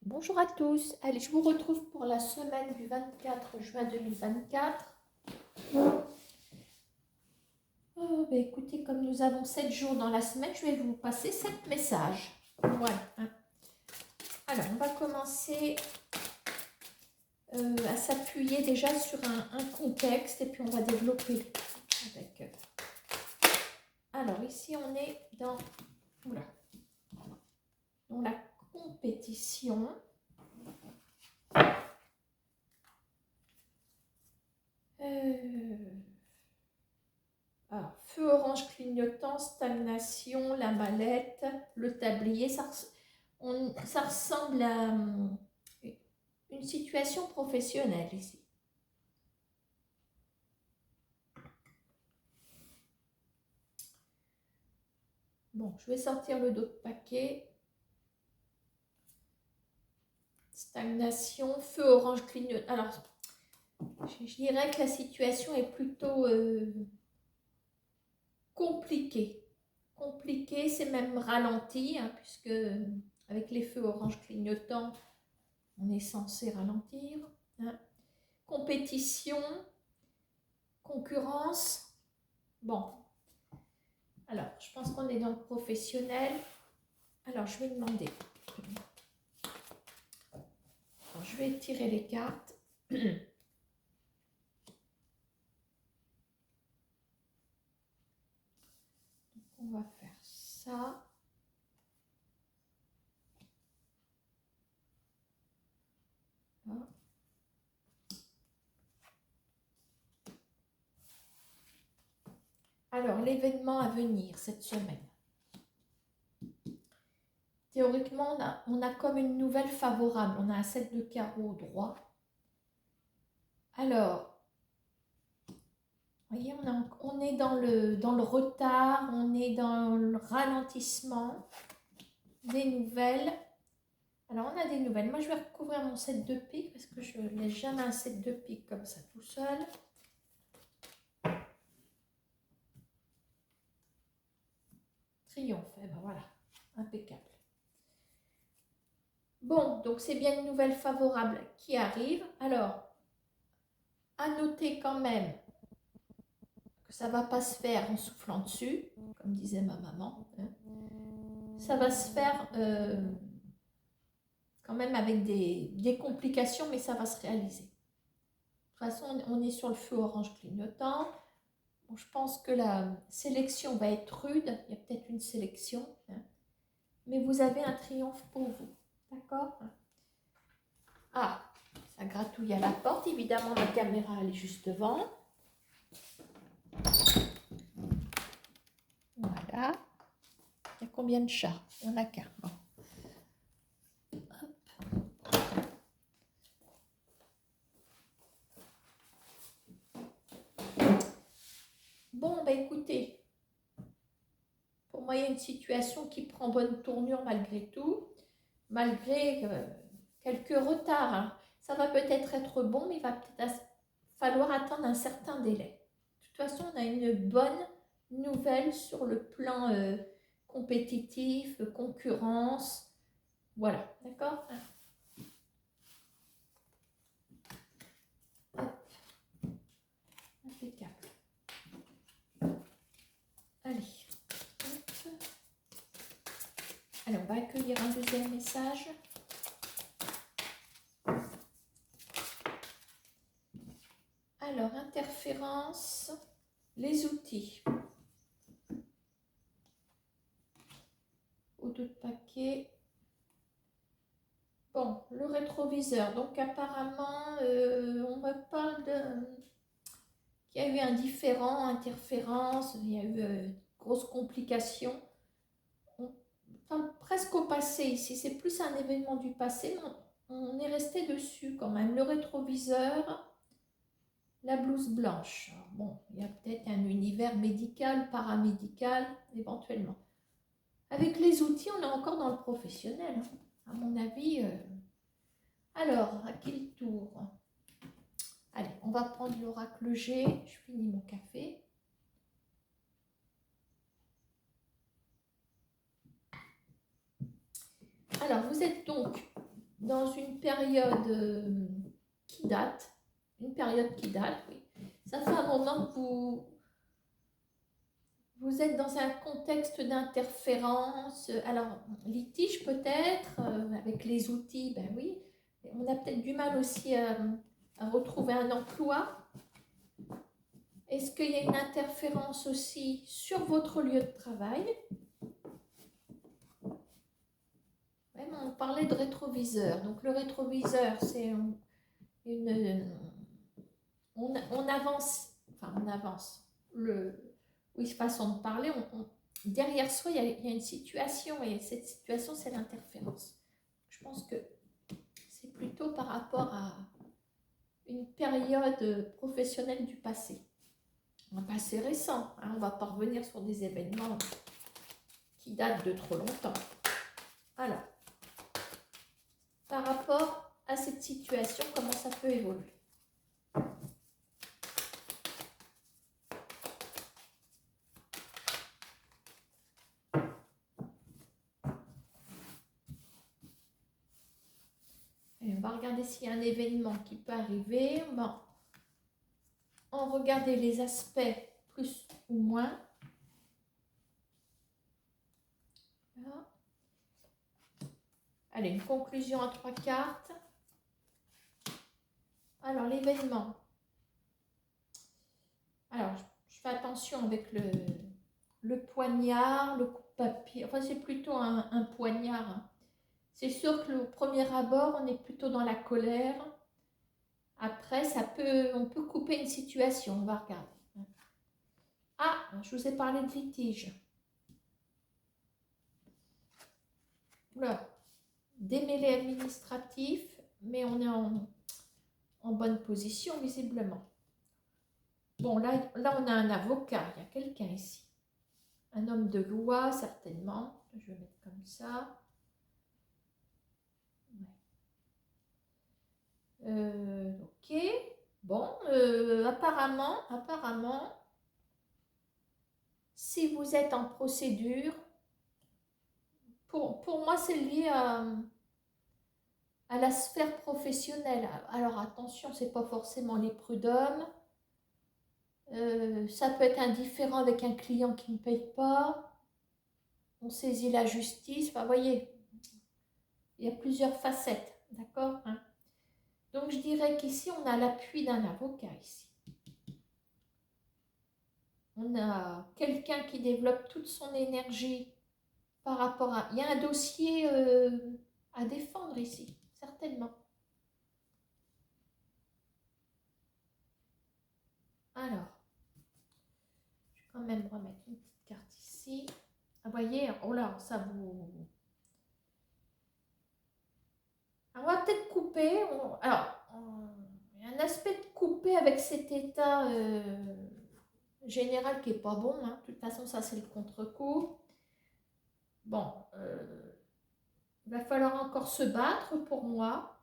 Bonjour à tous. Allez, je vous retrouve pour la semaine du 24 juin 2024. Écoutez, comme nous avons 7 jours dans la semaine, je vais vous passer 7 messages. Voilà. Alors, on va commencer à s'appuyer déjà sur un contexte et puis on va développer avec. Alors, ici, on est dans la compétition. Alors, feu orange clignotant, stagnation, la mallette, le tablier, ça ressemble à une situation professionnelle ici. Bon, je vais sortir le dos de paquet. Stagnation, feu orange clignotant. Alors, je dirais que la situation est plutôt compliquée. Compliquée, c'est même ralenti, hein, puisque avec les feux orange clignotants, on est censé ralentir. Hein. Compétition, concurrence. Bon, alors je pense qu'on est dans le professionnel. Alors je vais demander. Alors, je vais tirer les cartes. Donc, on va faire ça. Voilà. Alors, l'événement à venir cette semaine. Théoriquement, on a comme une nouvelle favorable. On a un 7 de carreau droit. Alors, vous voyez, on est dans le retard, on est dans le ralentissement des nouvelles. Alors, on a des nouvelles. Moi, je vais recouvrir mon 7 de pique parce que je ne laisse jamais un 7 de pique comme ça tout seul. Triomphe, et ben voilà, impeccable. Bon, donc c'est bien une nouvelle favorable qui arrive. Alors, à noter quand même que ça ne va pas se faire en soufflant dessus, comme disait ma maman. Hein. Ça va se faire quand même avec des complications, mais ça va se réaliser. De toute façon, on est sur le feu orange clignotant. Bon, je pense que la sélection va être rude. Il y a peut-être une sélection. Hein. Mais vous avez un triomphe pour vous. D'accord ? Ah, ça gratouille à la porte. Évidemment, ma caméra, elle est juste devant. Voilà. Il y a combien de chats? Il n'y en a qu'un. Bon. Bon, ben écoutez, pour moi, il y a une situation qui prend bonne tournure malgré tout, malgré quelques retards. Hein. Ça va peut-être être bon, mais il va peut-être falloir attendre un certain délai. De toute façon, on a une bonne nouvelle sur le plan compétitif, concurrence. Voilà, d'accord ? Impeccable. Allez. Allez, on va accueillir un deuxième message. Alors, interférence, les outils. Au deux de paquet. Bon, le rétroviseur. Donc, apparemment, on me parle qu'il y a eu un différend, interférence, il y a eu grosse complication. Enfin, presque au passé ici, c'est plus un événement du passé, mais on est resté dessus quand même. Le rétroviseur, la blouse blanche. Alors, bon, il y a peut-être un univers médical, paramédical, éventuellement. Avec les outils, on est encore dans le professionnel, hein, à mon avis. Alors, à quel tour? Allez, on va prendre l'oracle G. Je finis mon café. Alors, vous êtes donc dans une période qui date, oui. Ça fait un moment que vous êtes dans un contexte d'interférence, alors litige peut-être, avec les outils, ben oui, on a peut-être du mal aussi à retrouver un emploi. Est-ce qu'il y a une interférence aussi sur votre lieu de travail? Ouais, on parlait de rétroviseur. Donc le rétroviseur, c'est on avance, enfin on avance. Oui, façon de parler, derrière soi, il y a une situation et cette situation, c'est l'interférence. Je pense que c'est plutôt par rapport à une période professionnelle du passé. Un passé récent, hein, on ne va pas revenir sur des événements qui datent de trop longtemps. Alors, par rapport à cette situation, comment ça peut évoluer? Et on va regarder s'il y a un événement qui peut arriver. On va regarder les aspects plus ou moins. Voilà. Allez, une conclusion à 3 cartes. Alors, l'événement. Alors, je fais attention avec le poignard, le coup de papier. Enfin, c'est plutôt un poignard. Hein. C'est sûr que au premier abord, on est plutôt dans la colère. Après, on peut couper une situation. On va regarder. Ah, je vous ai parlé de litige. Là, démêlé administratif, mais on est en bonne position, visiblement. Bon, là, on a un avocat. Il y a quelqu'un ici. Un homme de loi, certainement. Je vais mettre comme ça. Ok. Bon, apparemment, si vous êtes en procédure, pour moi, c'est lié à la sphère professionnelle. Alors attention, c'est pas forcément les prud'hommes. Ça peut être indifférent avec un client qui ne paye pas. On saisit la justice. Enfin, vous voyez, il y a plusieurs facettes, d'accord, hein? Donc je dirais qu'ici, on a l'appui d'un avocat ici. On a quelqu'un qui développe toute son énergie par rapport à... Il y a un dossier à défendre ici, certainement. Alors, je vais quand même remettre une petite carte ici. Vous voyez, oh là, ça vous... Alors, on va peut-être couper. Il y a un aspect de couper avec cet état général qui n'est pas bon. Hein. De toute façon, ça, c'est le contre-coup. Bon, il va falloir encore se battre pour moi.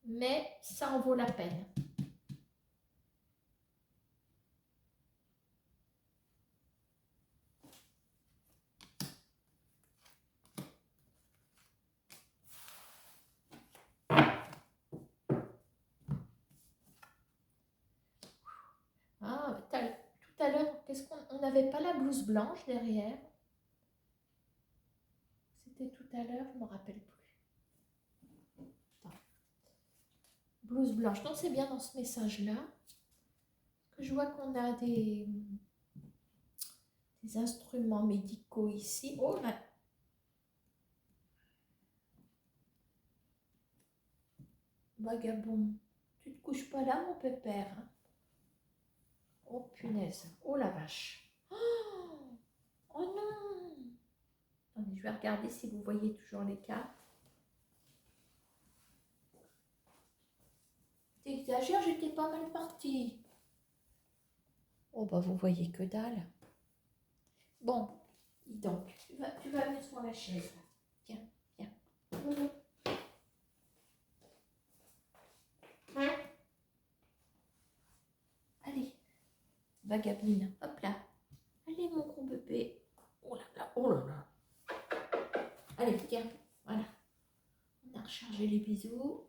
Mais ça en vaut la peine. Ah, tout à l'heure, qu'est-ce qu'on n'avait pas la blouse blanche derrière? C'était tout à l'heure, je ne me rappelle plus. Attends. Blouse blanche, non, c'est bien dans ce message-là. Que je vois qu'on a des instruments médicaux ici. Oh là! Vagabond, tu te couches pas là, mon pépère, hein? Oh punaise, oh la vache. Oh, oh non! Attendez, je vais regarder si vous voyez toujours les cartes. T'exagères, j'étais pas mal partie. Oh bah vous voyez que dalle. Bon, donc, tu vas venir sur la chaise. Tiens, tiens. Allez, vagabine, hop là. Allez mon gros bébé. Oh là là, oh là là. Allez, Allez, tiens, voilà. On a rechargé les bisous.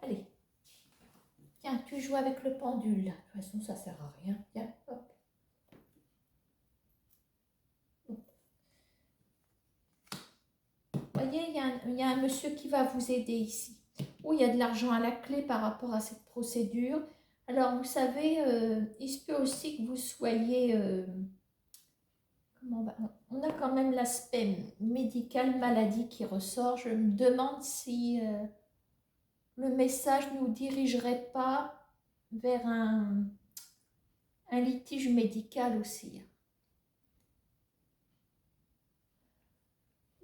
Allez. Tiens, tu joues avec le pendule. De toute façon, ça sert à rien. Tiens, hop. Vous voyez, il y a un monsieur qui va vous aider ici. Oh, il y a de l'argent à la clé par rapport à cette procédure. Alors, vous savez, il se peut aussi que vous soyez... on a quand même l'aspect médical, maladie qui ressort. Je me demande si le message ne nous dirigerait pas vers un litige médical aussi.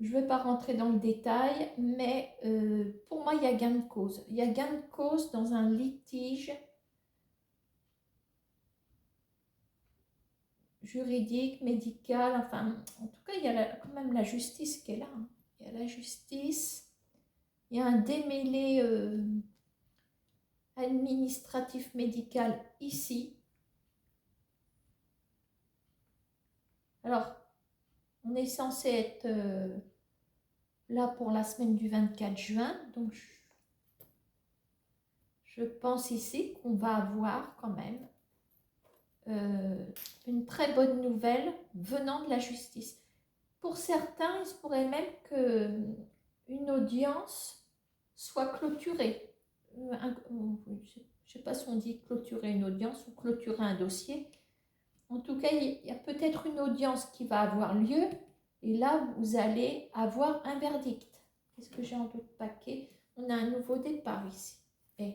Je ne vais pas rentrer dans le détail, mais pour moi, il y a gain de cause. Il y a gain de cause dans un litige juridique, médical, enfin, en tout cas, il y a quand même la justice qui est là. Hein. Il y a la justice, il y a un démêlé administratif médical ici. Alors, on est censé être là pour la semaine du 24 juin, donc je pense ici qu'on va avoir quand même une très bonne nouvelle venant de la justice. Pour certains, il se pourrait même qu'une audience soit clôturée. Je ne sais pas si on dit clôturer une audience ou clôturer un dossier. En tout cas, il y a peut-être une audience qui va avoir lieu et là, vous allez avoir un verdict. Qu'est-ce que j'ai en d'autres paquets? On a un nouveau départ ici. Et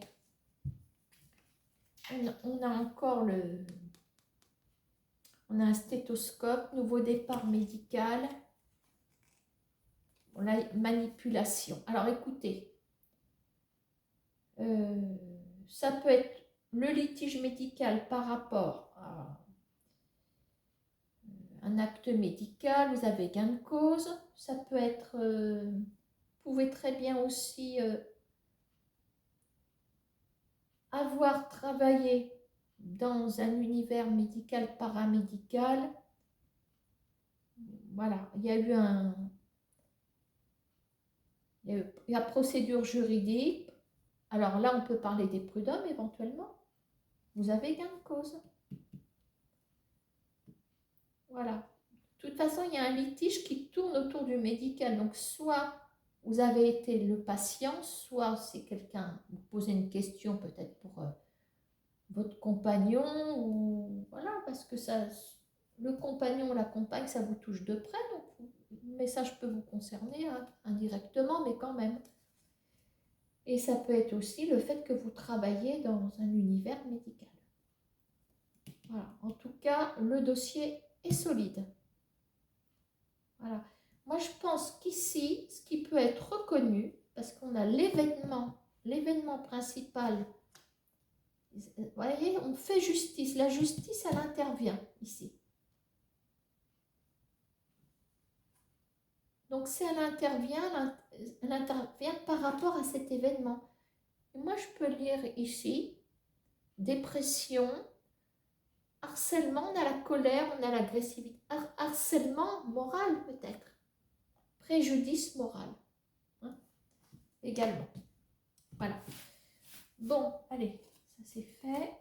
on a encore on a un stéthoscope, nouveau départ médical. On a manipulation. Alors écoutez, ça peut être le litige médical par rapport à un acte médical, vous avez gain de cause. Ça peut être, vous pouvez très bien aussi avoir travaillé dans un univers médical, paramédical. Voilà, il y a eu la procédure juridique. Alors là, on peut parler des prud'hommes éventuellement. Vous avez gain de cause. Voilà. De toute façon, il y a un litige qui tourne autour du médical. Donc, soit vous avez été le patient, soit c'est quelqu'un, vous posez une question peut-être pour votre compagnon, ou voilà, parce que ça, le compagnon ou la compagne, ça vous touche de près. Donc, le message peut vous concerner indirectement, mais quand même. Et ça peut être aussi le fait que vous travaillez dans un univers médical. Voilà. En tout cas, le dossier est solide. Voilà. Moi, je pense qu'ici, ce qui peut être reconnu, parce qu'on a l'événement principal, vous voyez, on fait justice. La justice, elle intervient ici. Donc, si elle intervient par rapport à cet événement. Et moi, je peux lire ici, dépression, harcèlement, on a la colère, on a l'agressivité, harcèlement moral peut-être, préjudice moral, hein, également. Voilà. Bon, allez, ça c'est fait.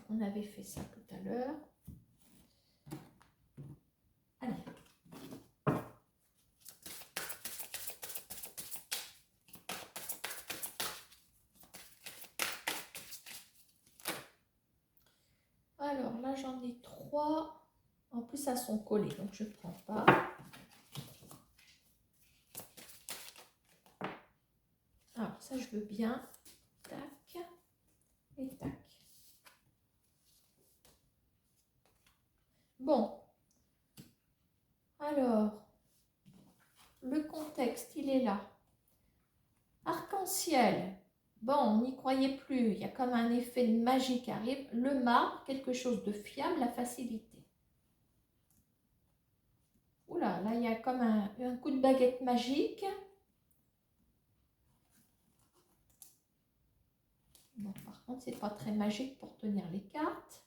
On avait fait ça tout à l'heure. Allez. Alors là, j'en ai 3. En plus, elles sont collées, donc je ne prends pas. Alors, ça, je veux bien. Tac. Et tac. Bon. Alors, le contexte, il est là. Arc-en-ciel. Bon, on n'y croyait plus. Il y a comme un effet de magie qui arrive. Le marbre, quelque chose de fiable, la facilité. Oula, là, il y a comme un coup de baguette magique. Bon, par Par contre, c'est pas très magique pour tenir les cartes.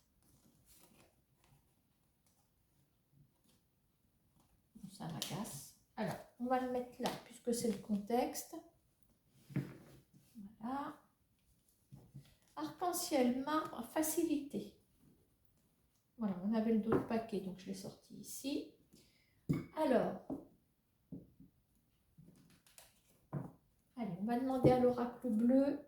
Ça m'agace. Alors, on va le mettre là, puisque c'est le contexte. Voilà. Arc-en-ciel, marbre, facilité. Voilà, on avait le dos de paquet, donc je l'ai sorti ici. Alors, allez, on va demander à l'oracle bleu.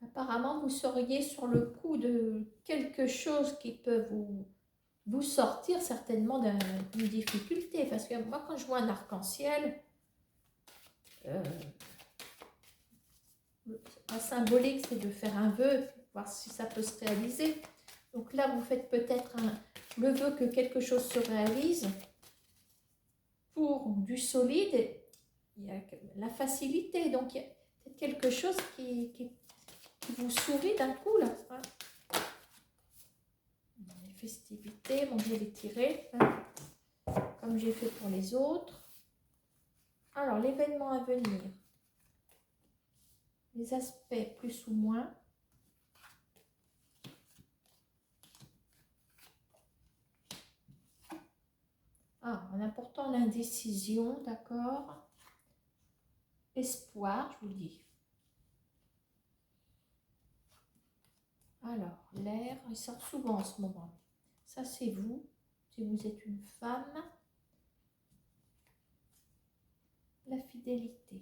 Apparemment, vous seriez sur le coup de quelque chose qui peut vous sortir certainement d'une difficulté. Parce que moi, quand je vois un arc-en-ciel, un symbolique, c'est de faire un vœu, voir si ça peut se réaliser. Donc là, vous faites peut-être le vœu que quelque chose se réalise. Pour du solide, il y a la facilité. Donc, il y a peut-être quelque chose qui vous sourit d'un coup, là. Hein. Les festivités, bon, je vais les tirer, hein, comme j'ai fait pour les autres. Alors, l'événement à venir. Les aspects plus ou moins. Ah, en apportant l'indécision, d'accord. Espoir, je vous dis. Alors, l'air, il sort souvent en ce moment. Ça, c'est vous, si vous êtes une femme. La fidélité.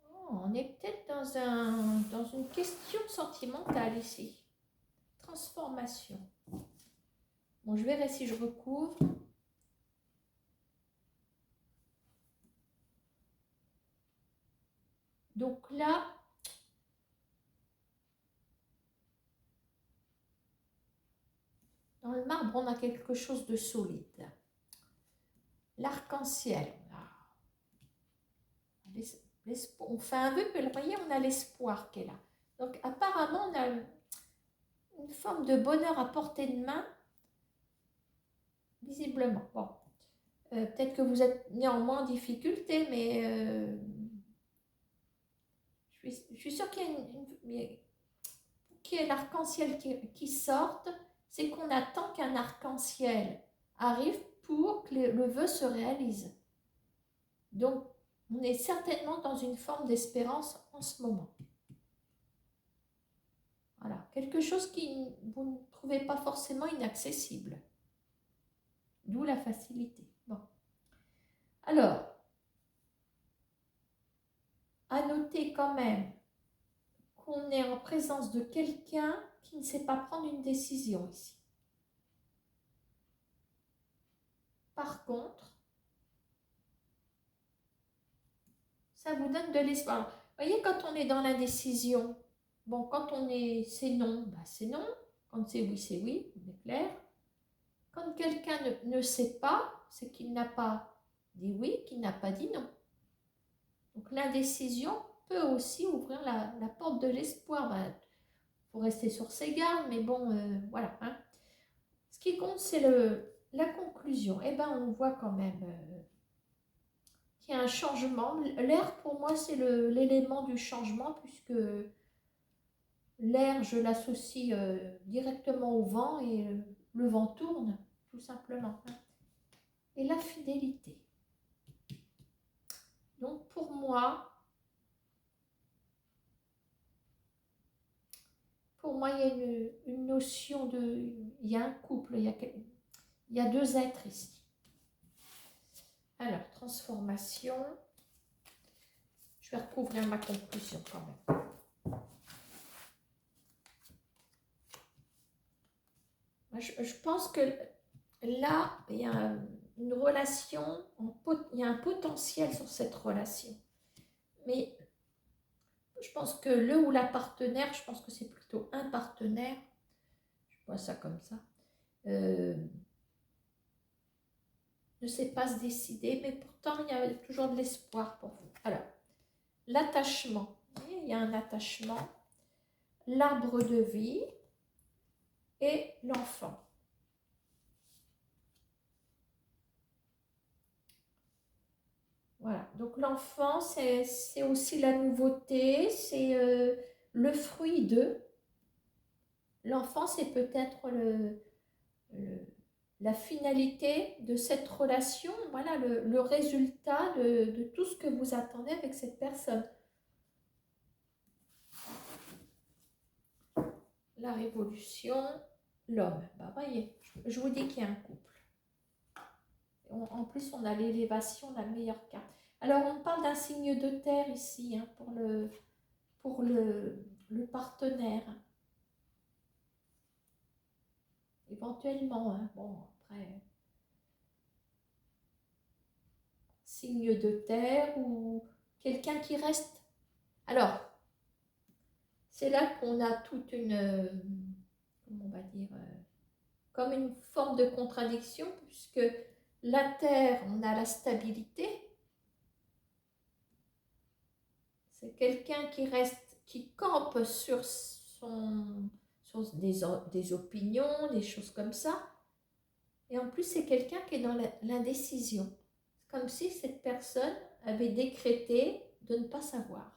Oh, on est peut-être dans une question sentimentale ici. Transformation. Bon, je verrai si je recouvre. Donc là, dans le marbre, on a quelque chose de solide. L'arc-en-ciel. On fait un vœu, mais vous voyez, on a l'espoir qui est là. Donc apparemment, on a une forme de bonheur à portée de main, visiblement. Bon, peut-être que vous êtes néanmoins en difficulté, mais je suis sûre qu'il y ait l'arc-en-ciel qui sorte, c'est qu'on attend qu'un arc-en-ciel arrive pour que le vœu se réalise. Donc, on est certainement dans une forme d'espérance en ce moment. Voilà, quelque chose qui vous ne trouvez pas forcément inaccessible. D'où la facilité. Bon. Alors, à noter quand même qu'on est en présence de quelqu'un qui ne sait pas prendre une décision ici. Par contre, ça vous donne de l'espoir. Vous voyez, quand on est dans l'indécision, bon, quand on est c'est non, bah c'est non. Quand c'est oui, on est clair. Quand quelqu'un ne sait pas, c'est qu'il n'a pas dit oui, qu'il n'a pas dit non. Donc l'indécision peut aussi ouvrir la porte de l'espoir. Il faut rester sur ses gardes, mais bon, voilà. Hein. Ce qui compte, c'est la conclusion. Eh bien, on voit quand même qu'il y a un changement. L'air, pour moi, c'est l'élément du changement, puisque l'air, je l'associe directement au vent, et le vent tourne, tout simplement. Hein. Et la fidélité. Donc, pour moi, il y a une notion de... Il y a un couple, il y a deux êtres ici. Alors, transformation. Je vais recouvrir ma conclusion quand même. Je pense que là, il y a une relation, il y a un potentiel sur cette relation. Mais je pense que le ou la partenaire, je pense que c'est plutôt un partenaire, je vois ça comme ça, ne sait pas se décider, mais pourtant il y a toujours de l'espoir pour vous. Alors, l'attachement, il y a un attachement, l'arbre de vie et l'enfant. Voilà, donc l'enfant, c'est aussi la nouveauté, c'est le fruit d'eux. L'enfant, c'est peut-être le- la finalité de cette relation, voilà, le résultat de tout ce que vous attendez avec cette personne. La révolution, l'homme. Bah, voyez, je vous dis qu'il y a un couple. En plus, on a l'élévation, la meilleure carte. Alors, on parle d'un signe de terre ici, hein, pour le partenaire. Éventuellement, hein. Bon, après, signe de terre ou quelqu'un qui reste. Alors, c'est là qu'on a toute une, comment on va dire, comme une forme de contradiction, puisque la terre, on a la stabilité. C'est quelqu'un qui reste, qui campe sur des opinions, des choses comme ça. Et en plus, c'est quelqu'un qui est dans l'indécision. C'est comme si cette personne avait décrété de ne pas savoir.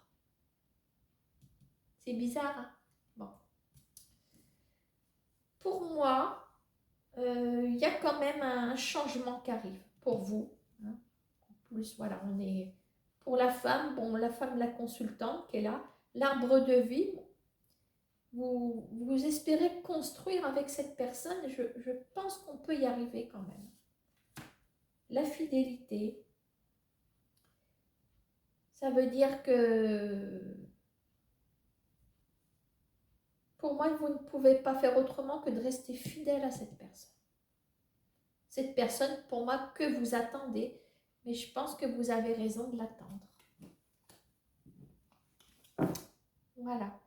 C'est bizarre, hein? Bon. Pour moi, il y a quand même un changement qui arrive pour vous, hein. En plus, voilà, on est pour la femme, bon, la femme, la consultante qui est là, l'arbre de vie. Vous espérez construire avec cette personne, je pense qu'on peut y arriver quand même. La fidélité, ça veut dire que pour moi, vous ne pouvez pas faire autrement que de rester fidèle à cette personne. Cette personne, pour moi, que vous attendez, mais je pense que vous avez raison de l'attendre. Voilà.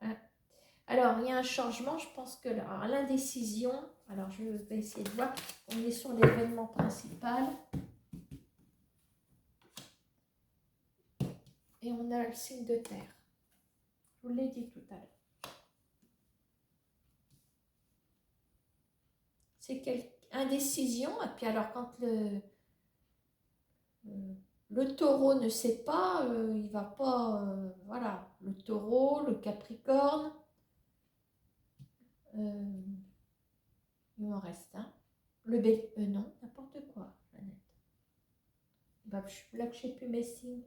Alors, il y a un changement, je pense que l'indécision, alors je vais essayer de voir, on est sur l'événement principal. Et on a le signe de terre. Je vous l'ai dit tout à l'heure. C'est indécision. Et puis alors, quand le taureau ne sait pas, il va pas... voilà, le taureau, le capricorne. Il m'en reste un. Le bélier, non, n'importe quoi, Jeannette. Bah, là que je sais plus mes signes.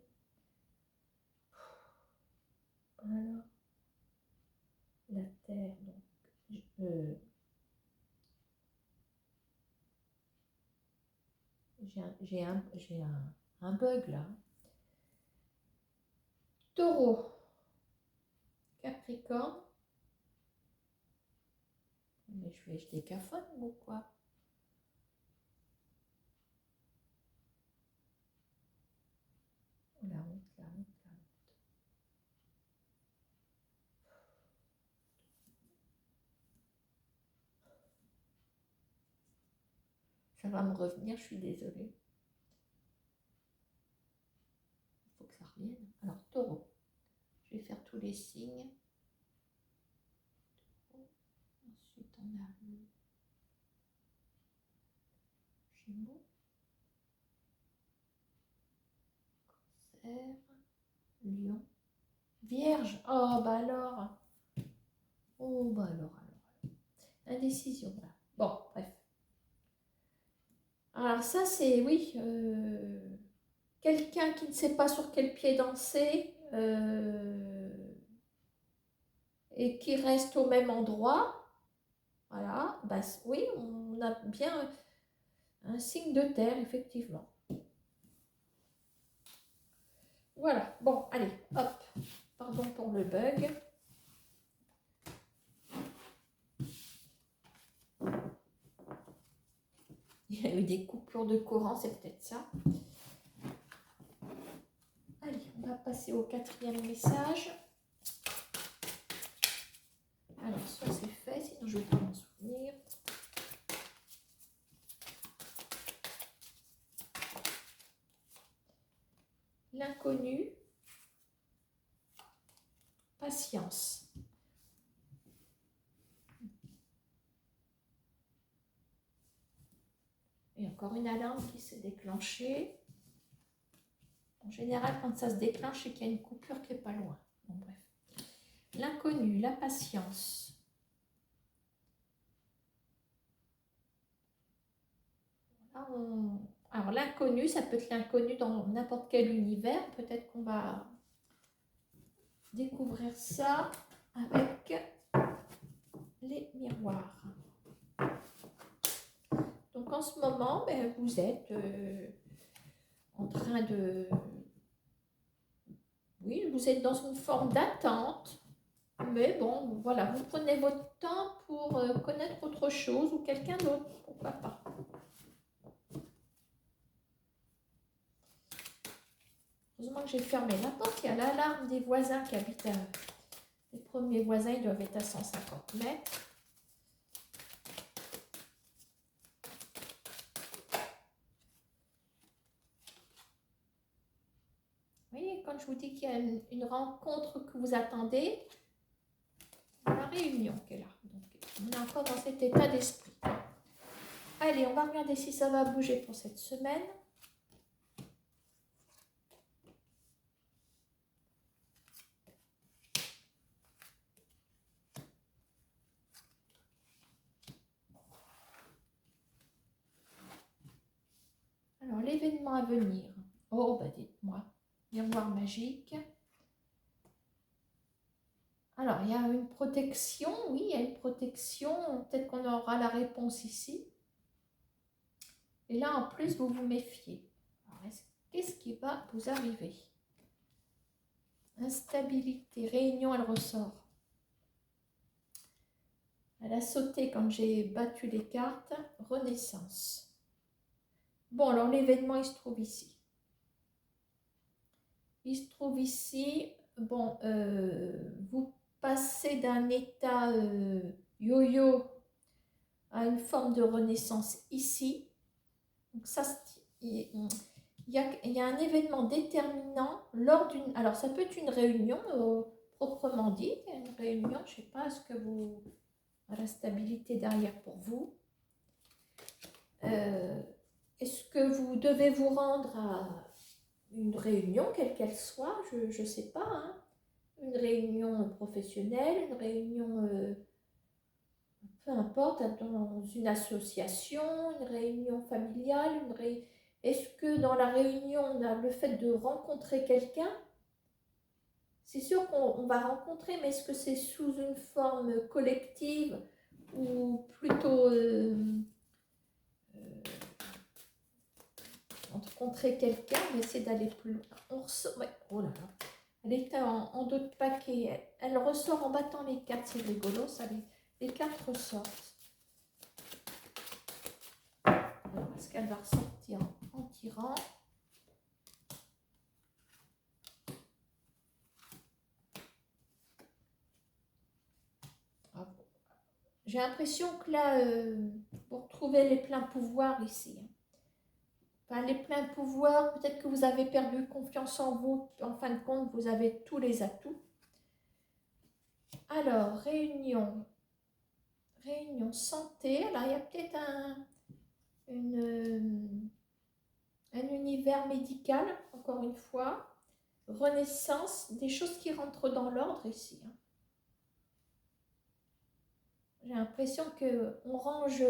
Alors, la terre, donc... j'ai un bug là. Taureau, Capricorne. Mais je décafone ou quoi? La honte, la honte, la honte. Ça va me revenir, je suis désolée. Il faut que ça revienne. Alors, taureau. Je vais faire tous les signes. Ensuite, on a le Gémeaux. Cancer. Lion. Vierge. Oh, bah alors. Oh, bah alors. Indécision, là. Bon, bref. Alors ça, c'est, oui, quelqu'un qui ne sait pas sur quel pied danser et qui reste au même endroit. Voilà, bah, oui, on a bien un signe de terre, effectivement. Voilà, bon, allez, hop, pardon pour le bug. Il y a eu des coupures de courant, c'est peut-être ça. Allez, on va passer au 4e message. Alors, soit c'est fait, sinon je vais pas m'en souvenir. L'inconnu, patience. Et encore une alarme qui s'est déclenchée. général, quand ça se déclenche, c'est qu'il y a une coupure qui n'est pas loin. Bon, bref. L'inconnu, la patience. Alors, l'inconnu, ça peut être l'inconnu dans n'importe quel univers. Peut-être qu'on va découvrir ça avec les miroirs. Donc, en ce moment, vous êtes en train de... Oui, vous êtes dans une forme d'attente. Mais bon, voilà, vous prenez votre temps pour connaître autre chose ou quelqu'un d'autre. Pourquoi pas. Heureusement que j'ai fermé la porte. Il y a l'alarme des voisins qui habitent les premiers voisins, ils doivent être à 150 mètres. Vous voyez, quand je vous dis qu'il y a une rencontre que vous attendez, la réunion qui est là. Donc, on est encore dans cet état d'esprit. Allez, on va regarder si ça va bouger pour cette semaine. Alors, l'événement à venir. Oh, bah dites-moi. Miroir magique. Alors, il y a une protection. Oui, il y a une protection. Peut-être qu'on aura la réponse ici. Et là, en plus, vous vous méfiez. Qu'est-ce qui va vous arriver? Instabilité. Réunion, elle ressort. Elle a sauté quand j'ai battu les cartes. Renaissance. Bon, alors l'événement, il se trouve ici. Il se trouve ici. Bon, vous passez d'un état yo-yo à une forme de renaissance ici. Donc ça, il y a un événement déterminant lors d'une... Alors, ça peut être une réunion proprement dit. Une réunion, je ne sais pas, est-ce que vous... La stabilité derrière pour vous. Est-ce que vous devez vous rendre à une réunion, quelle qu'elle soit, je ne sais pas, hein. Une réunion professionnelle, une réunion, peu importe, dans une association, une réunion familiale, est-ce que dans la réunion, on a le fait de rencontrer quelqu'un? C'est sûr qu'on va rencontrer, mais est-ce que c'est sous une forme collective ou plutôt rencontrer quelqu'un, on va essayer d'aller plus loin. On ressort, ouais, oh là là, elle était en dos de paquet, elle ressort en battant les cartes, c'est rigolo, ça, les cartes ressortent. Alors, est-ce qu'elle va ressortir en tirant? J'ai l'impression que là, vous retrouvez les pleins pouvoirs ici. Enfin, les pleins pouvoirs, peut-être que vous avez perdu confiance en vous. En fin de compte, vous avez tous les atouts. Alors, réunion santé. Alors, il y a peut-être un univers médical, encore une fois. Renaissance, des choses qui rentrent dans l'ordre ici. J'ai l'impression qu'on range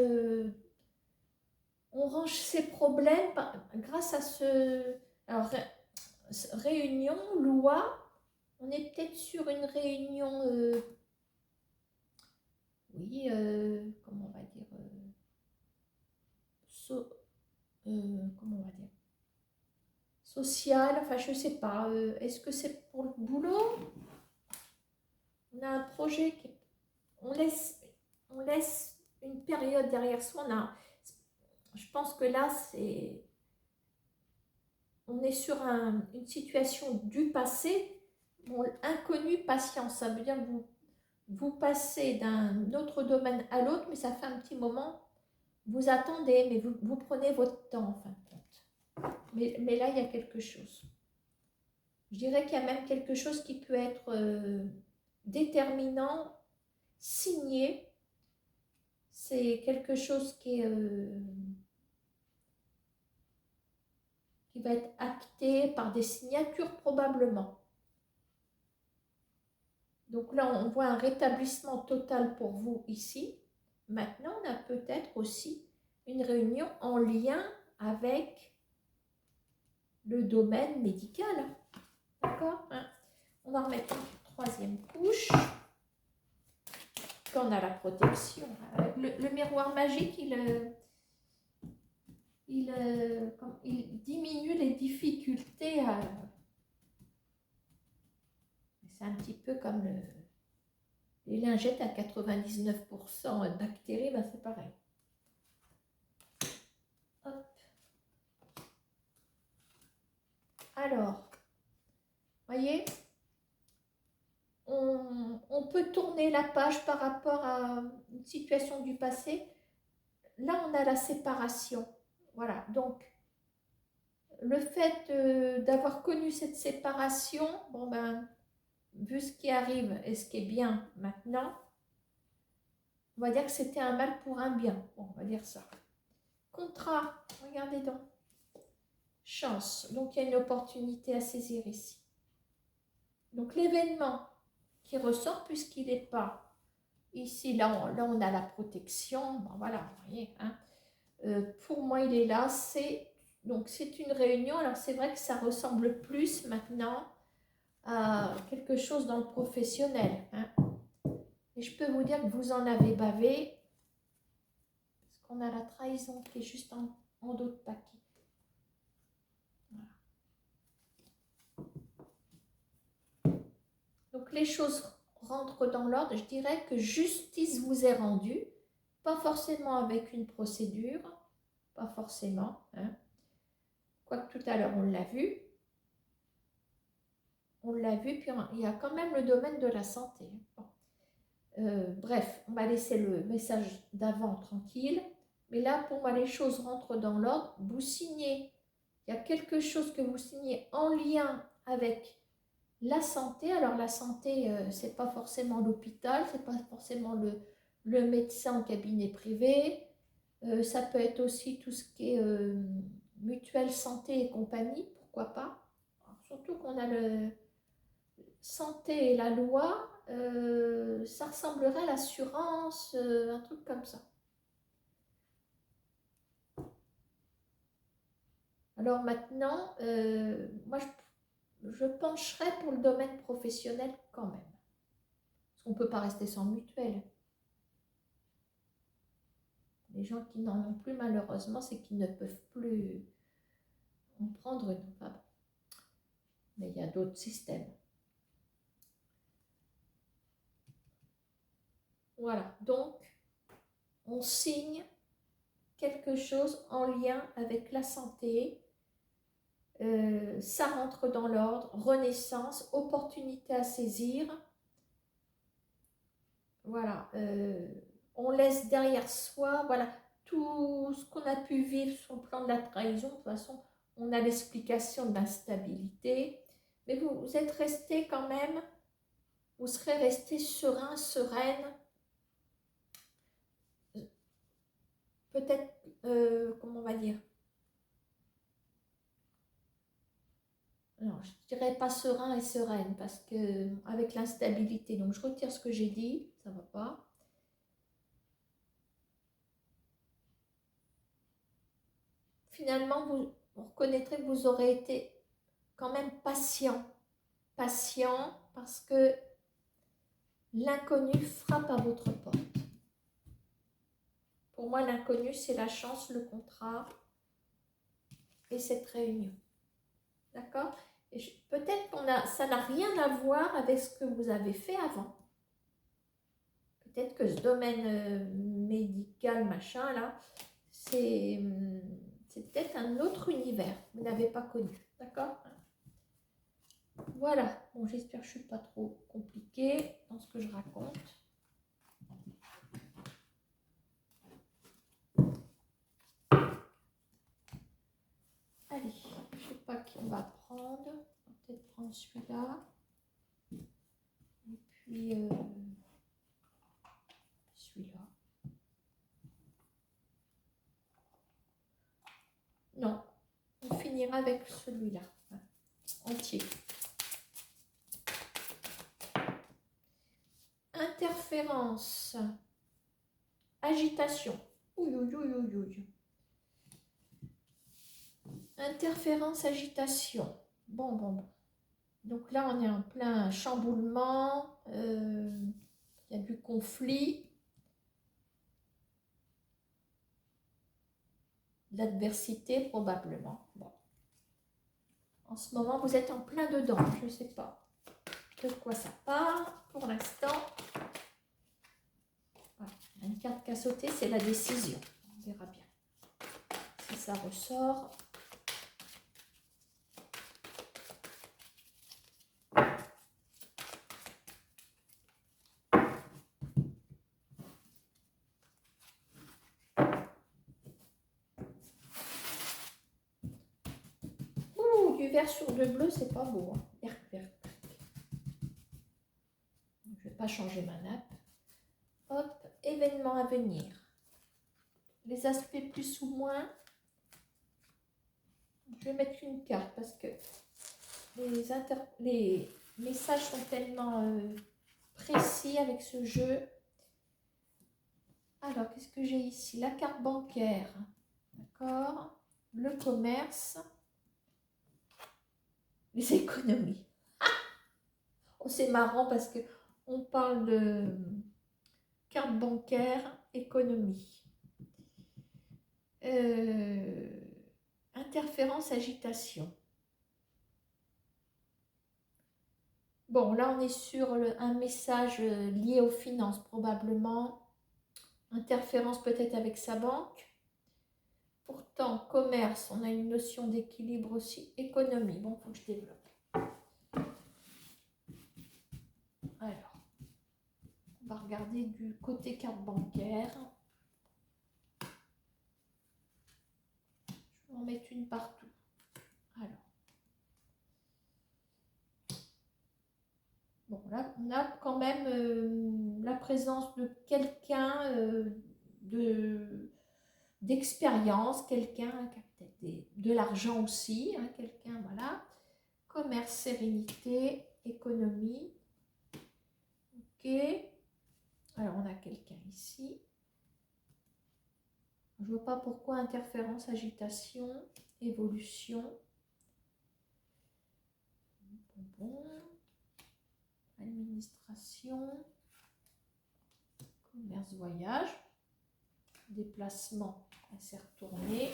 ses problèmes grâce à ce... Alors, réunion, loi, on est peut-être sur une réunion, oui, comment on va dire, comment on va dire, sociale, enfin je ne sais pas, est-ce que c'est pour le boulot? On a un projet qui... On laisse une période derrière soi, je pense que là, on est sur une situation du passé. Bon, inconnu, patience, ça veut dire que vous passez d'un autre domaine à l'autre, mais ça fait un petit moment, vous attendez, mais vous prenez votre temps, en fin de compte. Mais là, il y a quelque chose. Je dirais qu'il y a même quelque chose qui peut être déterminant, signé. C'est quelque chose qui va être acté par des signatures probablement. Donc là, on voit un rétablissement total pour vous ici. Maintenant, on a peut-être aussi une réunion en lien avec le domaine médical. D'accord, hein? On va remettre une troisième couche. Quand on a la protection. Le miroir magique, il diminue les difficultés. C'est un petit peu comme les lingettes à 99% bactéries, ben c'est pareil. Hop. Alors, voyez, on peut tourner la page par rapport à une situation du passé. Là, on a la séparation. Voilà, donc le fait d'avoir connu cette séparation, bon ben, vu ce qui arrive et ce qui est bien maintenant, on va dire que c'était un mal pour un bien. Bon, on va dire ça. Contrat, regardez donc. Chance, donc il y a une opportunité à saisir ici. Donc l'événement qui ressort, puisqu'il n'est pas ici, là on a la protection, bon, voilà, vous voyez, hein. Pour moi il est là, donc c'est une réunion, alors c'est vrai que ça ressemble plus maintenant à quelque chose dans le professionnel, hein. Et je peux vous dire que vous en avez bavé, parce qu'on a la trahison qui est juste en dos de paquet. Voilà. Donc les choses rentrent dans l'ordre. Je dirais que justice vous est rendue, pas forcément avec une procédure, pas forcément, hein. Quoique tout à l'heure on l'a vu. On l'a vu, puis il y a quand même le domaine de la santé. Bon. Bref, on va laisser le message d'avant tranquille. Mais là, pour moi, les choses rentrent dans l'ordre. Vous signez, il y a quelque chose que vous signez en lien avec la santé. Alors la santé, ce n'est pas forcément l'hôpital, ce n'est pas forcément le médecin en cabinet privé. Ça peut être aussi tout ce qui est mutuelle santé et compagnie, pourquoi pas. Alors, surtout qu'on a le santé et la loi, ça ressemblerait à l'assurance, un truc comme ça. Alors maintenant, moi je pencherais pour le domaine professionnel quand même. Parce qu'on ne peut pas rester sans mutuelle. Les gens qui n'en ont plus malheureusement, c'est qu'ils ne peuvent plus en prendre une. Enfin bon. Mais il y a d'autres systèmes. Voilà, donc on signe quelque chose en lien avec la santé. Ça rentre dans l'ordre, renaissance, opportunité à saisir. Voilà, on laisse derrière soi, voilà, tout ce qu'on a pu vivre sur le plan de la trahison. De toute façon, on a l'explication de l'instabilité. Mais vous êtes resté quand même, vous serez resté serein, sereine. Peut-être, comment on va dire, non, je ne dirais pas serein et sereine, parce que avec l'instabilité, donc je retire ce que j'ai dit, ça ne va pas. Finalement, vous reconnaîtrez que vous aurez été quand même patient parce que l'inconnu frappe à votre porte. Pour moi, l'inconnu, c'est la chance, le contrat et cette réunion. D'accord? Peut-être que ça n'a rien à voir avec ce que vous avez fait avant. Peut-être que ce domaine médical, machin, là, c'est peut-être un autre univers que vous n'avez pas connu. D'accord? Voilà. Bon, j'espère que je ne suis pas trop compliquée dans ce que je raconte. Allez, je ne sais pas qui on va prendre. On va peut-être prendre celui-là. Et puis celui-là. Non, On finira avec celui-là, entier. Interférence, agitation. Ouh, ouh, ouh, ouh, ouh. Interférence, agitation. Bon. Donc là, on est en plein chamboulement. Il y a du conflit. L'adversité, probablement. Bon. En ce moment, vous êtes en plein dedans. Je ne sais pas de quoi ça parle pour l'instant. Voilà. Une carte qui a sauté, c'est la décision. On verra bien si ça ressort. Ouh, du vert sur de bleu, c'est pas beau. Hein. Vert. Je ne vais pas changer ma nappe. Hop, événements à venir. Les aspects plus ou moins. Je vais mettre une carte parce que les messages sont tellement précis avec ce jeu. Alors, qu'est-ce que j'ai ici? La carte bancaire, d'accord? Le commerce, les économies. Oh, c'est marrant parce que on parle de carte bancaire, économie. Interférence, agitation. Bon, là, on est sur un message lié aux finances, probablement. Interférence peut-être avec sa banque. Pourtant, commerce, on a une notion d'équilibre aussi. Économie, bon, il faut que je développe. Alors, on va regarder du côté carte bancaire. Je vais en mettre une partout. Alors. Bon, là, on a quand même la présence de quelqu'un d'expérience, quelqu'un qui a peut-être de l'argent aussi, hein, quelqu'un, voilà. Commerce, sérénité, économie. Ok. Alors, on a quelqu'un ici. Je ne vois pas pourquoi interférence, agitation, évolution. Bon. Administration. Commerce, voyage. Déplacement, on s'est retourné.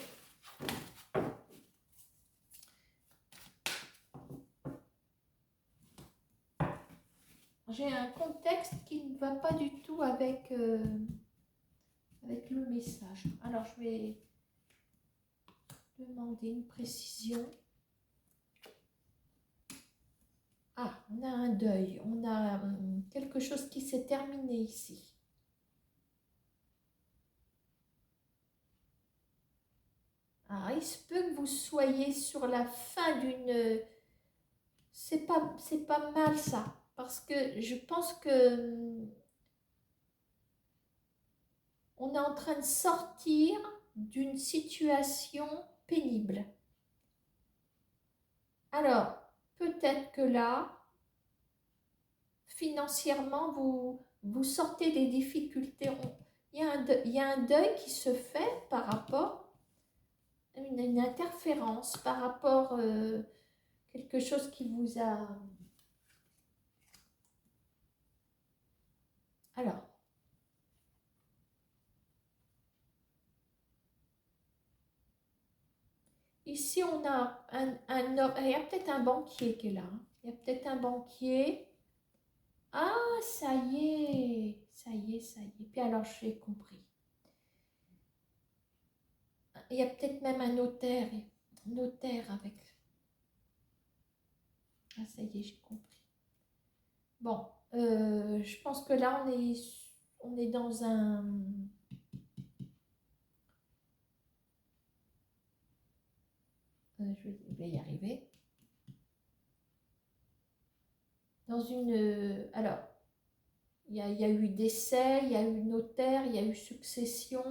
J'ai un contexte qui ne va pas du tout avec, avec le message. Alors, je vais demander une précision. Ah, on a un deuil. On a quelque chose qui s'est terminé ici. Ah, il se peut que vous soyez sur la fin d'une... C'est pas mal ça. Parce que je pense que on est en train de sortir d'une situation pénible. Alors, peut-être que là, financièrement, vous sortez des difficultés. Il y a un deuil qui se fait par rapport à une interférence, par rapport à quelque chose qui vous a... Alors, ici, on a un homme, il y a peut-être un banquier qui est là. Il y a peut-être un banquier. Ah, ça y est, ça y est, ça y est. Puis alors, j'ai compris. Il y a peut-être même un notaire avec... Ah, ça y est, j'ai compris. Bon, je pense que là, on est dans un... je vais y arriver. Dans une... alors, il y a eu décès, il y a eu notaire, il y a eu succession.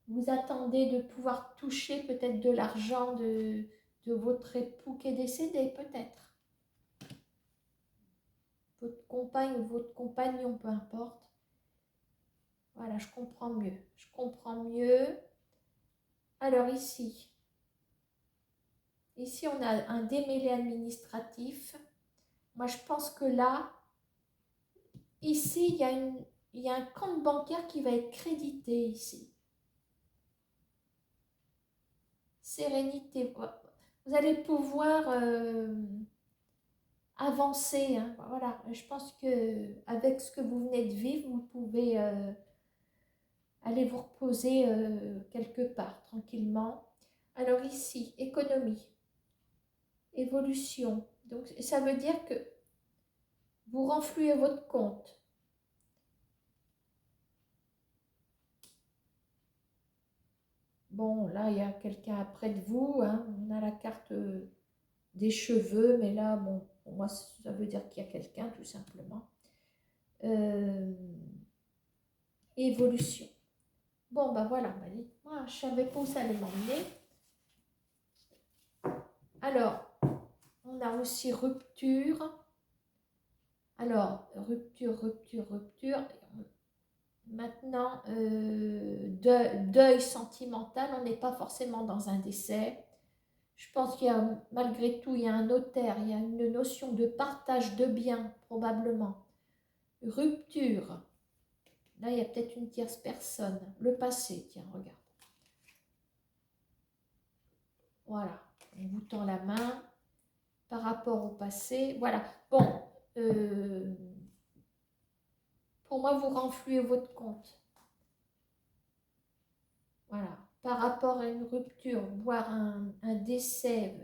Vous attendez de pouvoir toucher peut-être de l'argent de votre époux qui est décédé, peut-être. Votre compagne ou votre compagnon, peu importe. Voilà, je comprends mieux. Je comprends mieux. Alors ici, on a un démêlé administratif. Moi, je pense que là, ici, il y a un compte bancaire qui va être crédité ici. Sérénité. Vous allez pouvoir avancer. Hein. Voilà, je pense que avec ce que vous venez de vivre, vous pouvez aller vous reposer quelque part tranquillement. Alors ici, économie, évolution. Donc ça veut dire que vous renflouez votre compte. Bon, là, il y a quelqu'un près de vous. Hein. On a la carte des cheveux, mais là, bon, pour moi, ça veut dire qu'il y a quelqu'un, tout simplement. Évolution. Bon, ben voilà, moi, je savais pas où ça allait m'emmener. Alors, on a aussi rupture. Alors, rupture. Maintenant, deuil sentimental, on n'est pas forcément dans un décès. Je pense qu'il y a, malgré tout, il y a un notaire, il y a une notion de partage de biens, probablement. Rupture. Là, il y a peut-être une tierce personne. Le passé, tiens, regarde. Voilà, on vous tend la main par rapport au passé. Voilà, bon, pour moi, vous renflouez votre compte. Voilà, par rapport à une rupture, voire un décès,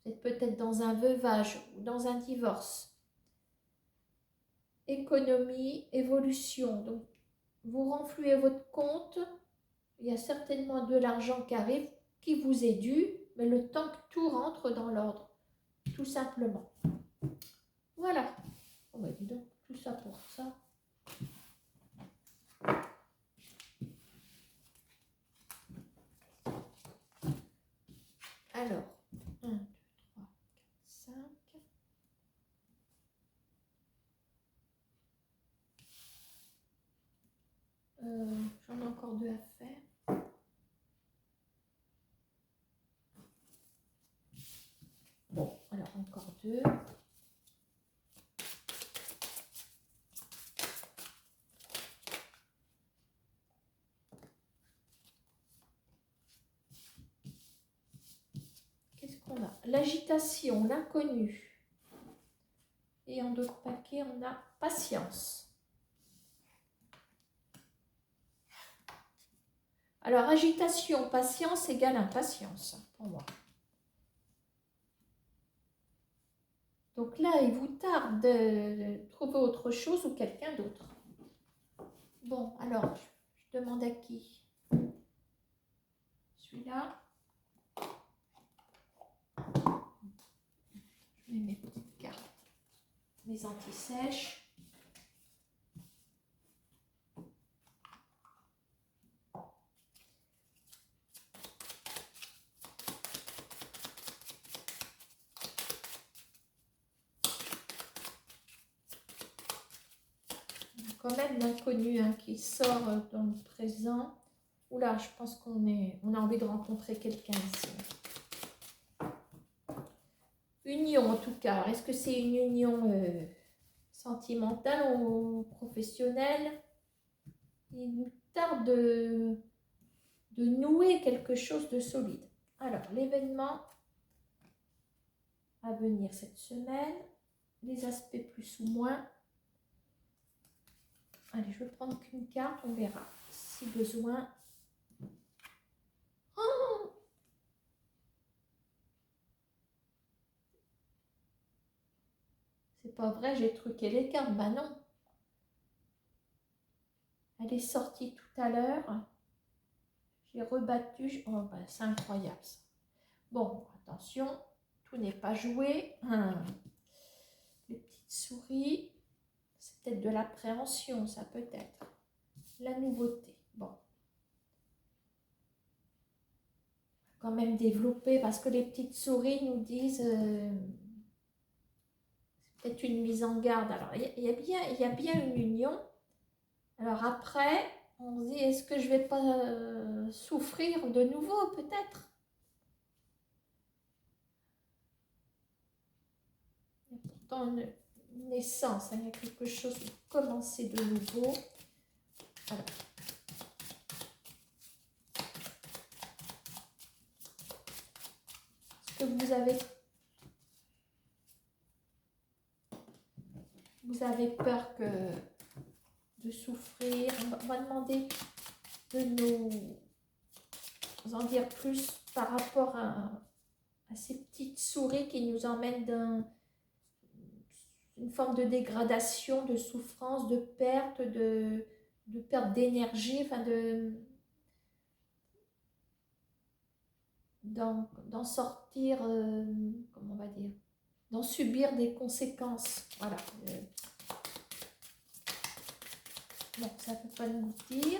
vous êtes peut-être dans un veuvage ou dans un divorce. Économie, évolution. Donc, vous renflouez votre compte. Il y a certainement de l'argent qui arrive, qui vous est dû, mais le temps que tout rentre dans l'ordre, tout simplement. Voilà. On va dire donc tout ça pour ça. Alors, 1, 2, 3, 4, 5. J'en ai encore 2 à faire. Bon, alors encore 2. Qu'est-ce qu'on a? L'agitation, l'inconnu. Et en d'autres paquets, on a patience. Alors, agitation, patience égale impatience, pour moi. Donc là, il vous tarde de trouver autre chose ou quelqu'un d'autre. Bon, alors, je demande à qui? Celui-là. Je mets mes petites cartes, mes anti-sèches. Quand même l'inconnu qui sort dans le présent. Oula, je pense qu'on a envie de rencontrer quelqu'un ici. Union en tout cas. Est-ce que c'est une union sentimentale ou professionnelle? Il nous tarde de nouer quelque chose de solide. Alors, l'événement à venir cette semaine, les aspects plus ou moins. Allez, je vais prendre qu'une carte, on verra si besoin. Oh, c'est pas vrai, j'ai truqué les cartes. Bah non. Elle est sortie tout à l'heure. J'ai rebattu. Oh, bah, c'est incroyable ça. Bon, attention, tout n'est pas joué. Les petites souris, c'est peut-être de l'appréhension, ça peut être. La nouveauté. Bon. quand même développer, parce que les petites souris nous disent, c'est peut-être une mise en garde. Alors, il y a bien une union. Alors après, on se dit, est-ce que je vais pas souffrir de nouveau, peut-être? Il y a pourtant une naissance, hein, il y a quelque chose de commencer de nouveau. Alors, est-ce que vous avez peur de souffrir? On va demander de nous en dire plus par rapport à ces petites souris qui nous emmènent dans une forme de dégradation, de souffrance, de perte, de perte d'énergie, enfin d'en sortir, comment on va dire, d'en subir des conséquences. Voilà. Bon, ça ne peut pas nous dire.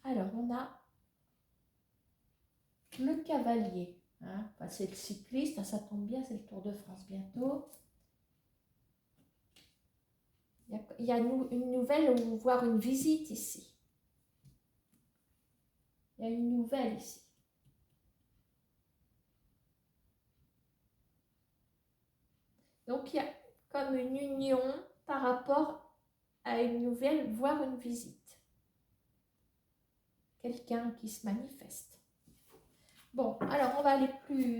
Alors, on a le cavalier. Hein. Enfin, c'est le cycliste, hein, ça tombe bien, c'est le Tour de France bientôt. Il y a une nouvelle, ou voire une visite ici. Il y a une nouvelle ici. Donc, il y a comme une union par rapport à une nouvelle, voire une visite. Quelqu'un qui se manifeste. Bon, alors on va aller plus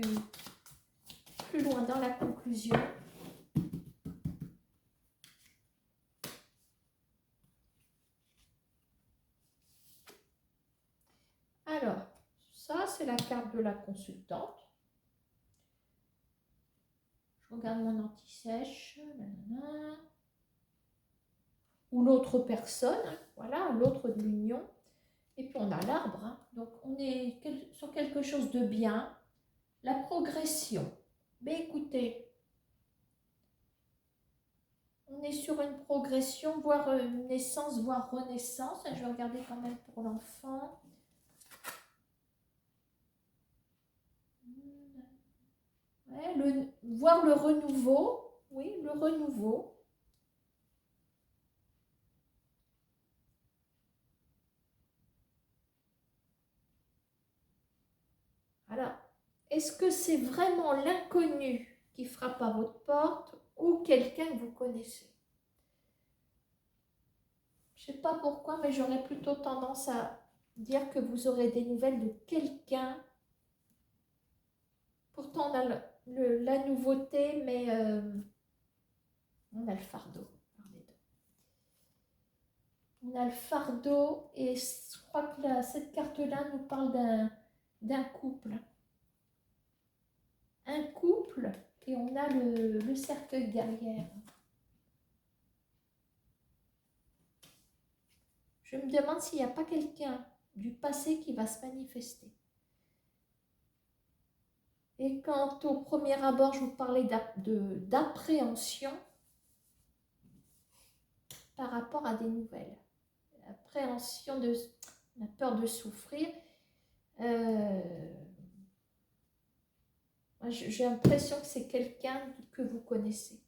loin dans la conclusion. Alors, ça c'est la carte de la consultante. Je regarde mon anti-sèche. Ou l'autre personne, voilà, l'autre de l'union. Et puis on a l'arbre, hein. Donc on est sur quelque chose de bien. La progression. Mais écoutez, on est sur une progression, voire une naissance, voire renaissance. Je vais regarder quand même pour l'enfant. Ouais, voir le renouveau. Oui, le renouveau. Alors, est-ce que c'est vraiment l'inconnu qui frappe à votre porte ou quelqu'un que vous connaissez? Je ne sais pas pourquoi, mais j'aurais plutôt tendance à dire que vous aurez des nouvelles de quelqu'un. Pourtant, on a la nouveauté, mais on a le fardeau. On a le fardeau et je crois que cette carte-là nous parle d'un couple. Un couple et on a le cercueil derrière. Je me demande s'il n'y a pas quelqu'un du passé qui va se manifester. Et quand au premier abord, je vous parlais d'appréhension par rapport à des nouvelles. Appréhension, la peur de souffrir. J'ai l'impression que c'est quelqu'un que vous connaissez.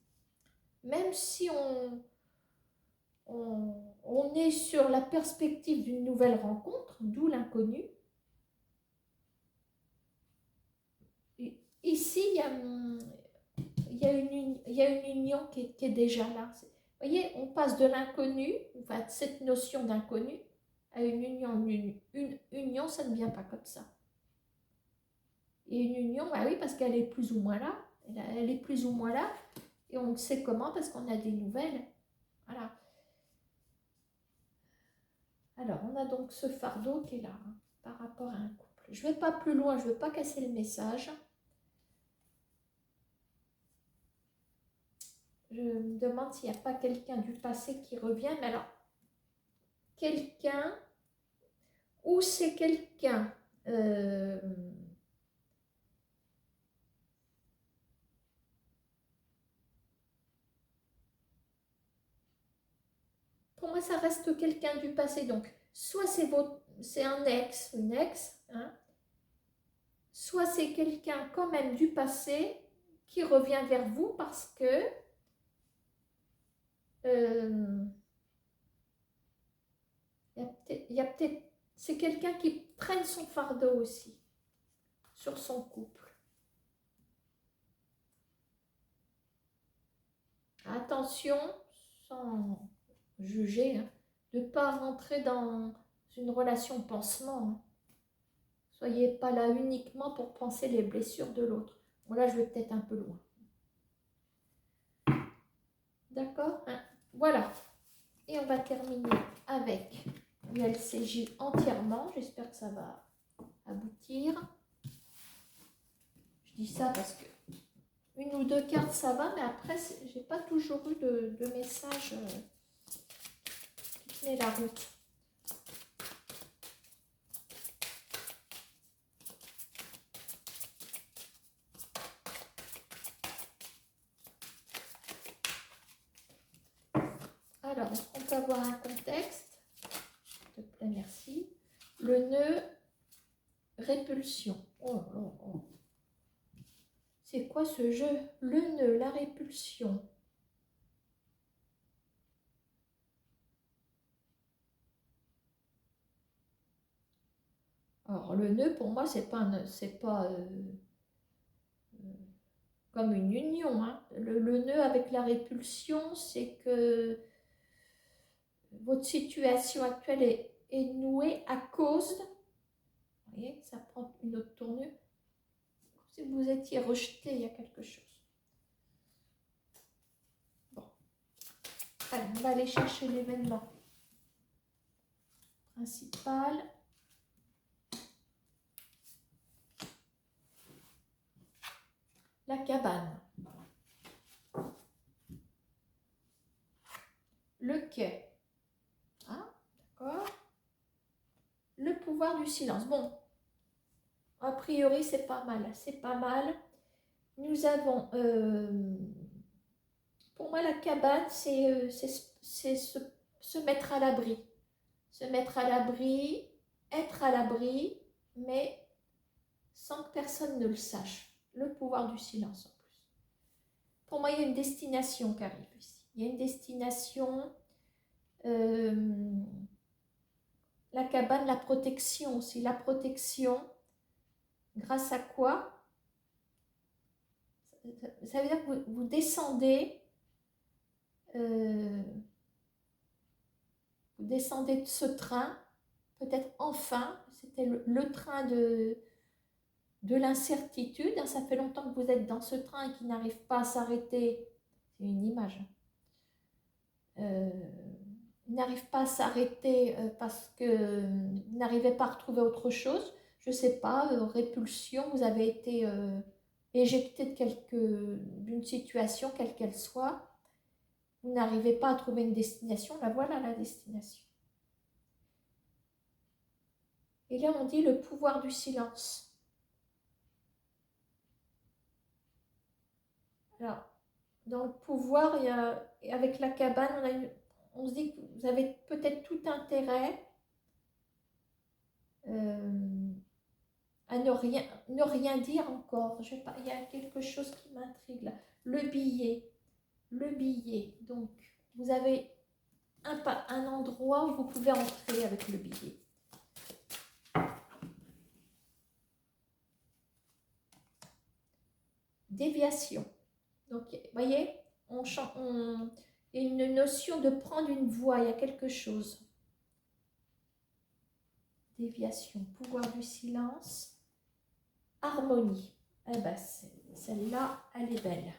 Même si on est sur la perspective d'une nouvelle rencontre, d'où l'inconnu. Ici, il y a une union qui est déjà là. Vous voyez, on passe de l'inconnu, enfin de cette notion d'inconnu, à une union. Une union, ça ne vient pas comme ça. Et une union, bah oui, parce qu'elle est plus ou moins là. Elle est plus ou moins là. Et on sait comment, parce qu'on a des nouvelles. Voilà. Alors, on a donc ce fardeau qui est là, hein, par rapport à un couple. Je ne vais pas plus loin, je ne veux pas casser le message. Je me demande s'il n'y a pas quelqu'un du passé qui revient. Mais alors, quelqu'un, ou c'est quelqu'un... pour moi, ça reste quelqu'un du passé. Donc, soit c'est un ex, une ex, hein, soit c'est quelqu'un quand même du passé qui revient vers vous parce que c'est quelqu'un qui traîne son fardeau aussi sur son couple. Attention, sans juger, hein, de ne pas rentrer dans une relation pansement. Hein. Soyez pas là uniquement pour penser les blessures de l'autre. Bon, là, je vais peut-être un peu loin. D'accord, hein. Voilà. Et on va terminer avec l'LCJ entièrement. J'espère que ça va aboutir. Je dis ça parce que une ou deux cartes, ça va, mais après, j'ai pas toujours eu de message qui tenait la route. Alors, est-ce qu'on peut avoir un contexte? S'il te plaît, merci. Le nœud, répulsion. Oh, oh, oh. C'est quoi ce jeu? Le nœud, la répulsion. Alors, le nœud, pour moi, c'est pas comme une union. Hein. Le nœud avec la répulsion, c'est que votre situation actuelle est nouée à cause, vous voyez, ça prend une autre tournure, si vous étiez rejeté, il y a quelque chose. Bon, allez, on va aller chercher l'événement principal. La cabane. Le quai. Ah, d'accord. Le pouvoir du silence. Bon, a priori, c'est pas mal. C'est pas mal. Nous avons... pour moi, la cabane, c'est se mettre à l'abri. Se mettre à l'abri, être à l'abri, mais sans que personne ne le sache. Le pouvoir du silence en plus. Pour moi, il y a une destination qui arrive ici. Il y a une destination, la cabane, la protection aussi. La protection, grâce à quoi? Ça veut dire que vous descendez, vous descendez de ce train, peut-être enfin, c'était le train de l'incertitude. Ça fait longtemps que vous êtes dans ce train qui n'arrive pas à s'arrêter. C'est une image. Il n'arrive pas à s'arrêter parce que vous n'arrivez pas à retrouver autre chose. Je ne sais pas, répulsion, vous avez été éjecté d'une situation, quelle qu'elle soit. Vous n'arrivez pas à trouver une destination. Là, voilà la destination. Et là, on dit le pouvoir du silence. Alors, dans le pouvoir, avec la cabane, on se dit que vous avez peut-être tout intérêt à ne rien dire encore. Je sais pas, il y a quelque chose qui m'intrigue là. Le billet. Donc, vous avez un endroit où vous pouvez entrer avec le billet. Déviation. Donc, vous voyez, il y a une notion de prendre une voie, il y a quelque chose. Déviation, pouvoir du silence, harmonie. Eh ben, celle-là, elle est belle.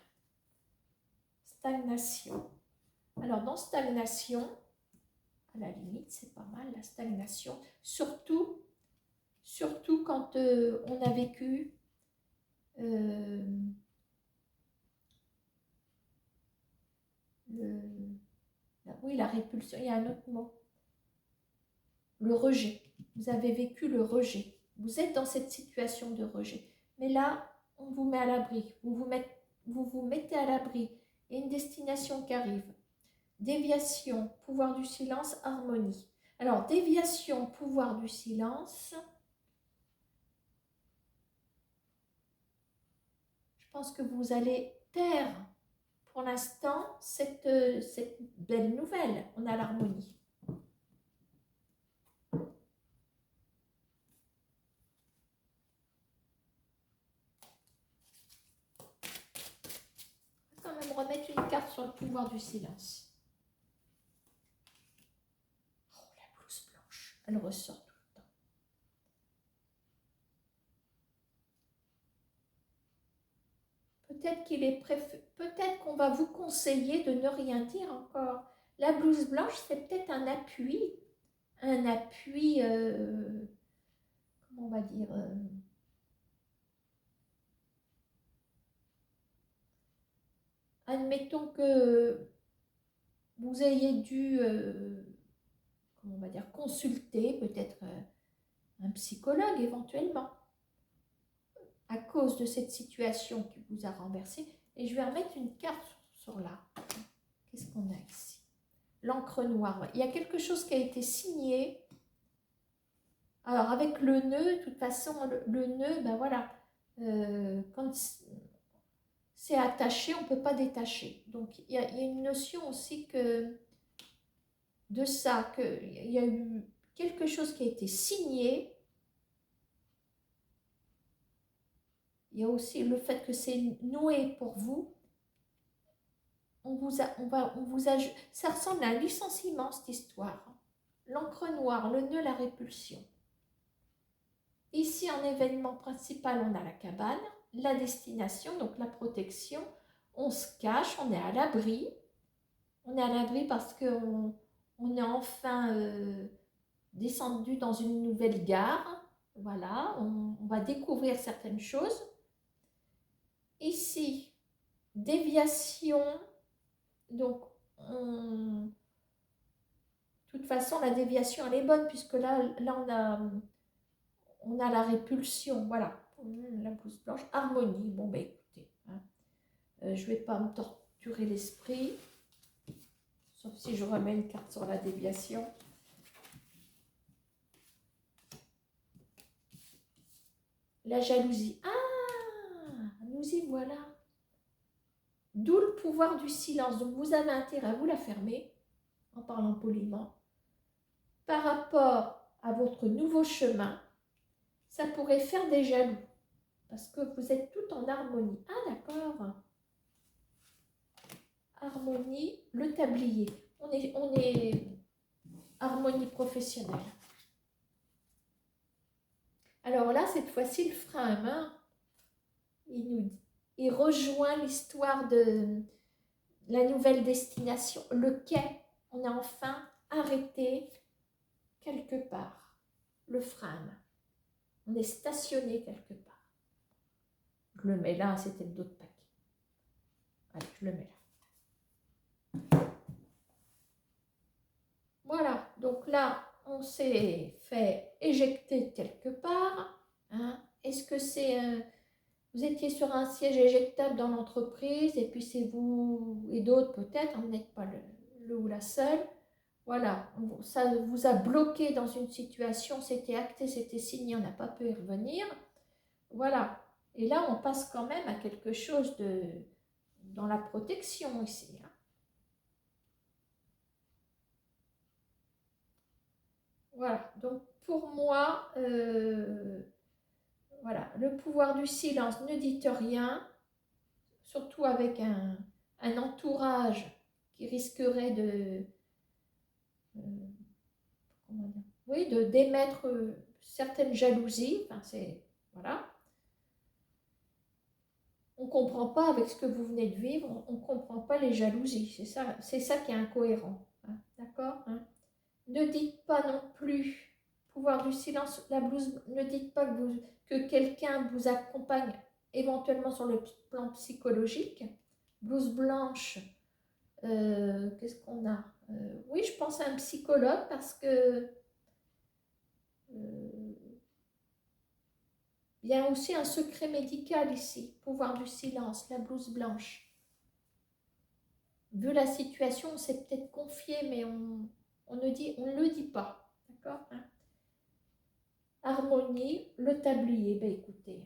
Stagnation. Alors, dans stagnation, à la limite, c'est pas mal la stagnation. Surtout quand on a vécu la répulsion, il y a un autre mot. Le rejet. Vous avez vécu le rejet. Vous êtes dans cette situation de rejet. Mais là, on vous met à l'abri. Vous vous mettez à l'abri. Il y a une destination qui arrive. Déviation, pouvoir du silence, harmonie. Alors, déviation, pouvoir du silence. Je pense que vous allez taire pour l'instant cette belle nouvelle. On a l'harmonie. On va quand même remettre une carte sur le pouvoir du silence. Oh, la blouse blanche, elle ressort tout le temps. Peut-être qu'on va vous conseiller de ne rien dire encore. La blouse blanche, c'est peut-être un appui, comment on va dire, admettons que vous ayez dû, comment on va dire, consulter peut-être un psychologue éventuellement à cause de cette situation qui vous a renversé. Et je vais remettre une carte sur là. Qu'est-ce qu'on a ici? L'encre noire. Il y a quelque chose qui a été signé. Alors avec le nœud, de toute façon, le nœud, ben voilà, quand c'est attaché, on ne peut pas détacher. Donc il y a une notion aussi que de ça, qu'il y a eu quelque chose qui a été signé. Il y a aussi le fait que c'est noué pour vous. Ça ressemble à un licenciement, cette histoire. L'encre noire, le nœud, la répulsion. Ici, en événement principal, on a la cabane, la destination, donc la protection. On se cache, on est à l'abri. On est à l'abri parce qu'on est enfin descendu dans une nouvelle gare. Voilà, on va découvrir certaines choses. Ici, déviation. Donc, de toute façon, la déviation, elle est bonne puisque là on a la répulsion. Voilà, la blouse blanche. Harmonie. Bon, ben écoutez, hein, je ne vais pas me torturer l'esprit. Sauf si je remets une carte sur la déviation. La jalousie. Ah, nous y voilà. D'où le pouvoir du silence. Donc, vous avez intérêt à vous la fermer, en parlant poliment. Par rapport à votre nouveau chemin, ça pourrait faire des jaloux. Parce que vous êtes tout en harmonie. Ah, d'accord. Harmonie, le tablier. On est harmonie professionnelle. Alors là, cette fois-ci, le frein à main, il rejoint l'histoire de la nouvelle destination, le quai. On a enfin arrêté quelque part le frein à main. On est stationné quelque part. Je le mets là, c'était d'autres paquets. Allez, je le mets là. Voilà, donc là, on s'est fait éjecter quelque part. Hein. Est-ce que c'est... vous étiez sur un siège éjectable dans l'entreprise et puis c'est vous et d'autres peut-être, vous n'êtes pas le ou la seule. Voilà, ça vous a bloqué dans une situation, c'était acté, c'était signé, on n'a pas pu y revenir. Voilà, et là on passe quand même à quelque chose de dans la protection ici. Hein. Voilà, donc pour moi, voilà, le pouvoir du silence, ne dites rien, surtout avec un entourage qui risquerait de, comment dire, oui, de d'émettre certaines jalousies. Enfin, c'est, voilà. On ne comprend pas avec ce que vous venez de vivre, on ne comprend pas les jalousies. C'est ça qui est incohérent. Hein, d'accord, hein. Ne dites pas non plus, pouvoir du silence, la blouse, ne dites pas que quelqu'un vous accompagne éventuellement sur le plan psychologique. Blouse blanche, qu'est-ce qu'on a? Oui, je pense à un psychologue parce que il y a aussi un secret médical ici, pouvoir du silence, la blouse blanche. Vu la situation, on s'est peut-être confié, mais on ne le dit pas. D'accord, hein. Harmonie, le tablier. Ben écoutez.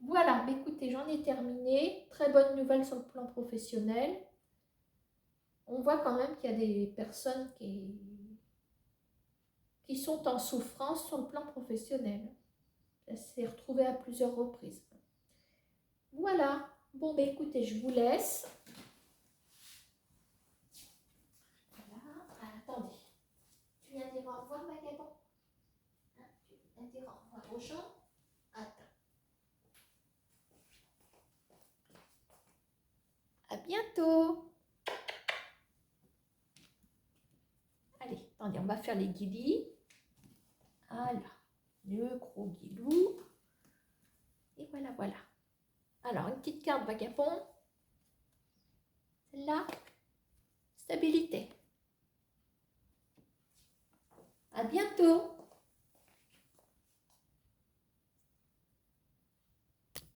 Voilà, ben écoutez, j'en ai terminé. Très bonne nouvelle sur le plan professionnel. On voit quand même qu'il y a des personnes qui sont en souffrance sur le plan professionnel. Ça s'est retrouvé à plusieurs reprises. Voilà. Bon, ben écoutez, je vous laisse. Voilà. Ah, attendez. Tu viens dire au revoir, Vagabond? Hein, tu viens dire au revoir aux gens? Attends. À bientôt. Allez, attendez, on va faire les guilis. Voilà. Le gros guilou. Et voilà, voilà. Alors, une petite carte Vagabond. Celle-là, stabilité. À bientôt.